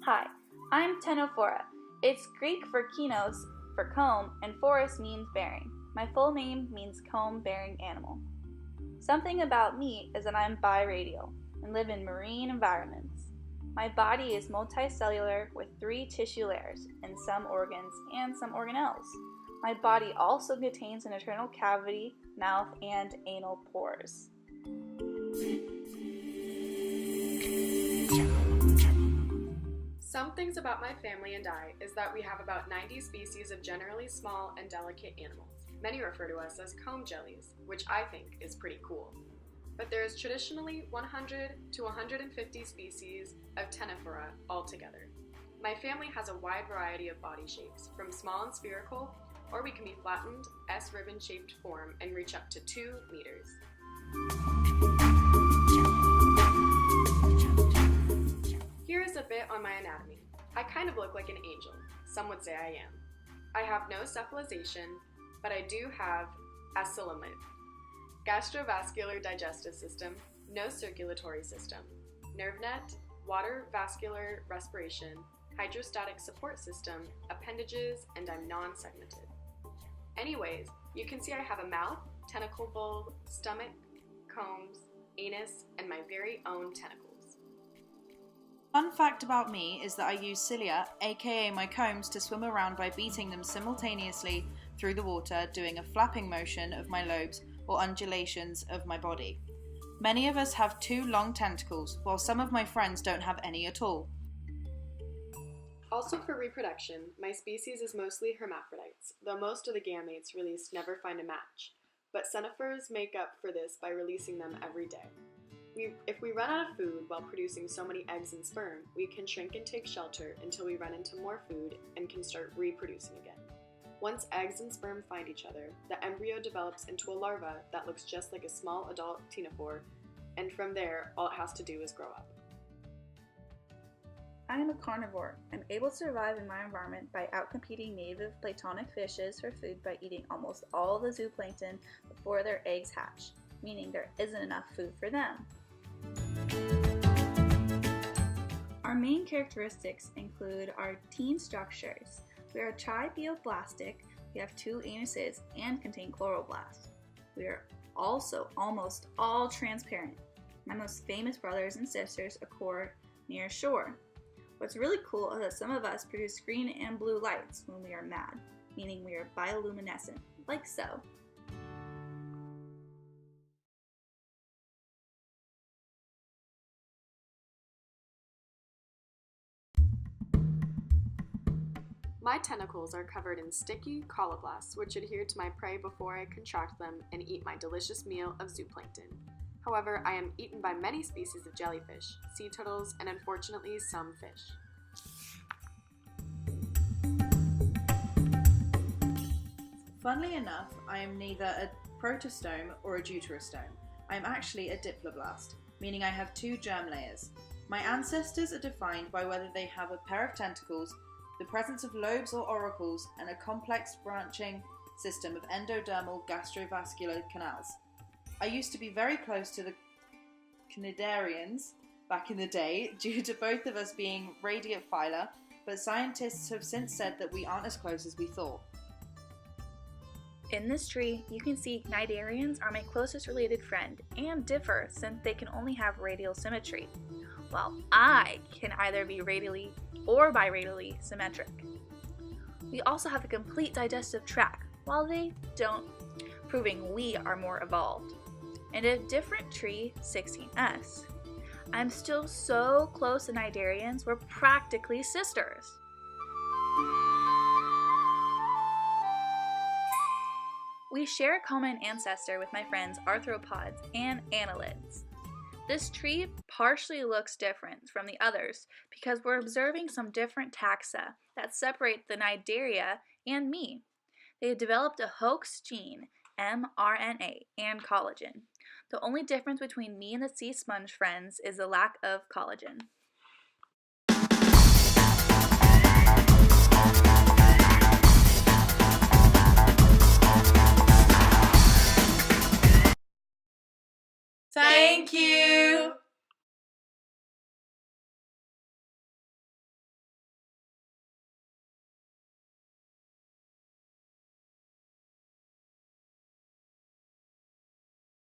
Hi, I'm Ctenophora. It's Greek for kinos, for comb, and forest means bearing. My full name means comb-bearing animal. Something about me is that I'm biradial and live in marine environments. My body is multicellular with 3 tissue layers and some organs and some organelles. My body also contains an internal cavity, mouth, and anal pores. Some things about my family and I is that we have about 90 species of generally small and delicate animals. Many refer to us as comb jellies, which I think is pretty cool. But there is traditionally 100 to 150 species of Ctenophora altogether. My family has a wide variety of body shapes, from small and spherical, or we can be flattened, S-ribbon shaped form and reach up to 2 meters. Here is a bit on my anatomy. I kind of look like an angel. Some would say I am. I have no cephalization, but I do have a coelomid, gastrovascular digestive system, no circulatory system, nerve net, water vascular respiration, hydrostatic support system, appendages, and I'm non-segmented. Anyways, you can see I have a mouth, tentacle bulb, stomach, combs, anus, and my very own tentacles. Fun fact about me is that I use cilia, aka my combs, to swim around by beating them simultaneously through the water, doing a flapping motion of my lobes or undulations of my body. Many of us have 2 long tentacles, while some of my friends don't have any at all. Also for reproduction, my species is mostly hermaphrodites, though most of the gametes released never find a match, but ctenophores make up for this by releasing them every day. If we run out of food while producing so many eggs and sperm, we can shrink and take shelter until we run into more food and can start reproducing again. Once eggs and sperm find each other, the embryo develops into a larva that looks just like a small adult ctenophore, and from there, all it has to do is grow up. I am a carnivore. I'm able to survive in my environment by outcompeting native planktonic fishes for food by eating almost all the zooplankton before their eggs hatch, meaning there isn't enough food for them. Our main characteristics include our tein structures. We are tribioblastic, we have 2 anuses, and contain chloroplasts. We are also almost all transparent. My most famous brothers and sisters occur near shore. What's really cool is that some of us produce green and blue lights when we are mad, meaning we are bioluminescent, like so. My tentacles are covered in sticky colloblasts, which adhere to my prey before I contract them and eat my delicious meal of zooplankton. However, I am eaten by many species of jellyfish, sea turtles, and unfortunately some fish. Funnily enough, I am neither a protostome or a deuterostome. I am actually a diploblast, meaning I have 2 germ layers. My ancestors are defined by whether they have a pair of tentacles, the presence of lobes or auricles, and a complex branching system of endodermal gastrovascular canals. I used to be very close to the cnidarians back in the day due to both of us being radiophyla, but scientists have since said that we aren't as close as we thought. In this tree, you can see cnidarians are my closest related friend and differ since they can only have radial symmetry, while I can either be radially or biradially symmetric. We also have a complete digestive tract, while they don't, proving we are more evolved. In a different tree, 16S, I'm still so close to cnidarians, we're practically sisters. We share a common ancestor with my friends arthropods and annelids. This tree partially looks different from the others because we're observing some different taxa that separate the cnidaria and me. They have developed a hoax gene, mRNA, and collagen. The only difference between me and the sea sponge friends is the lack of collagen. Thank you!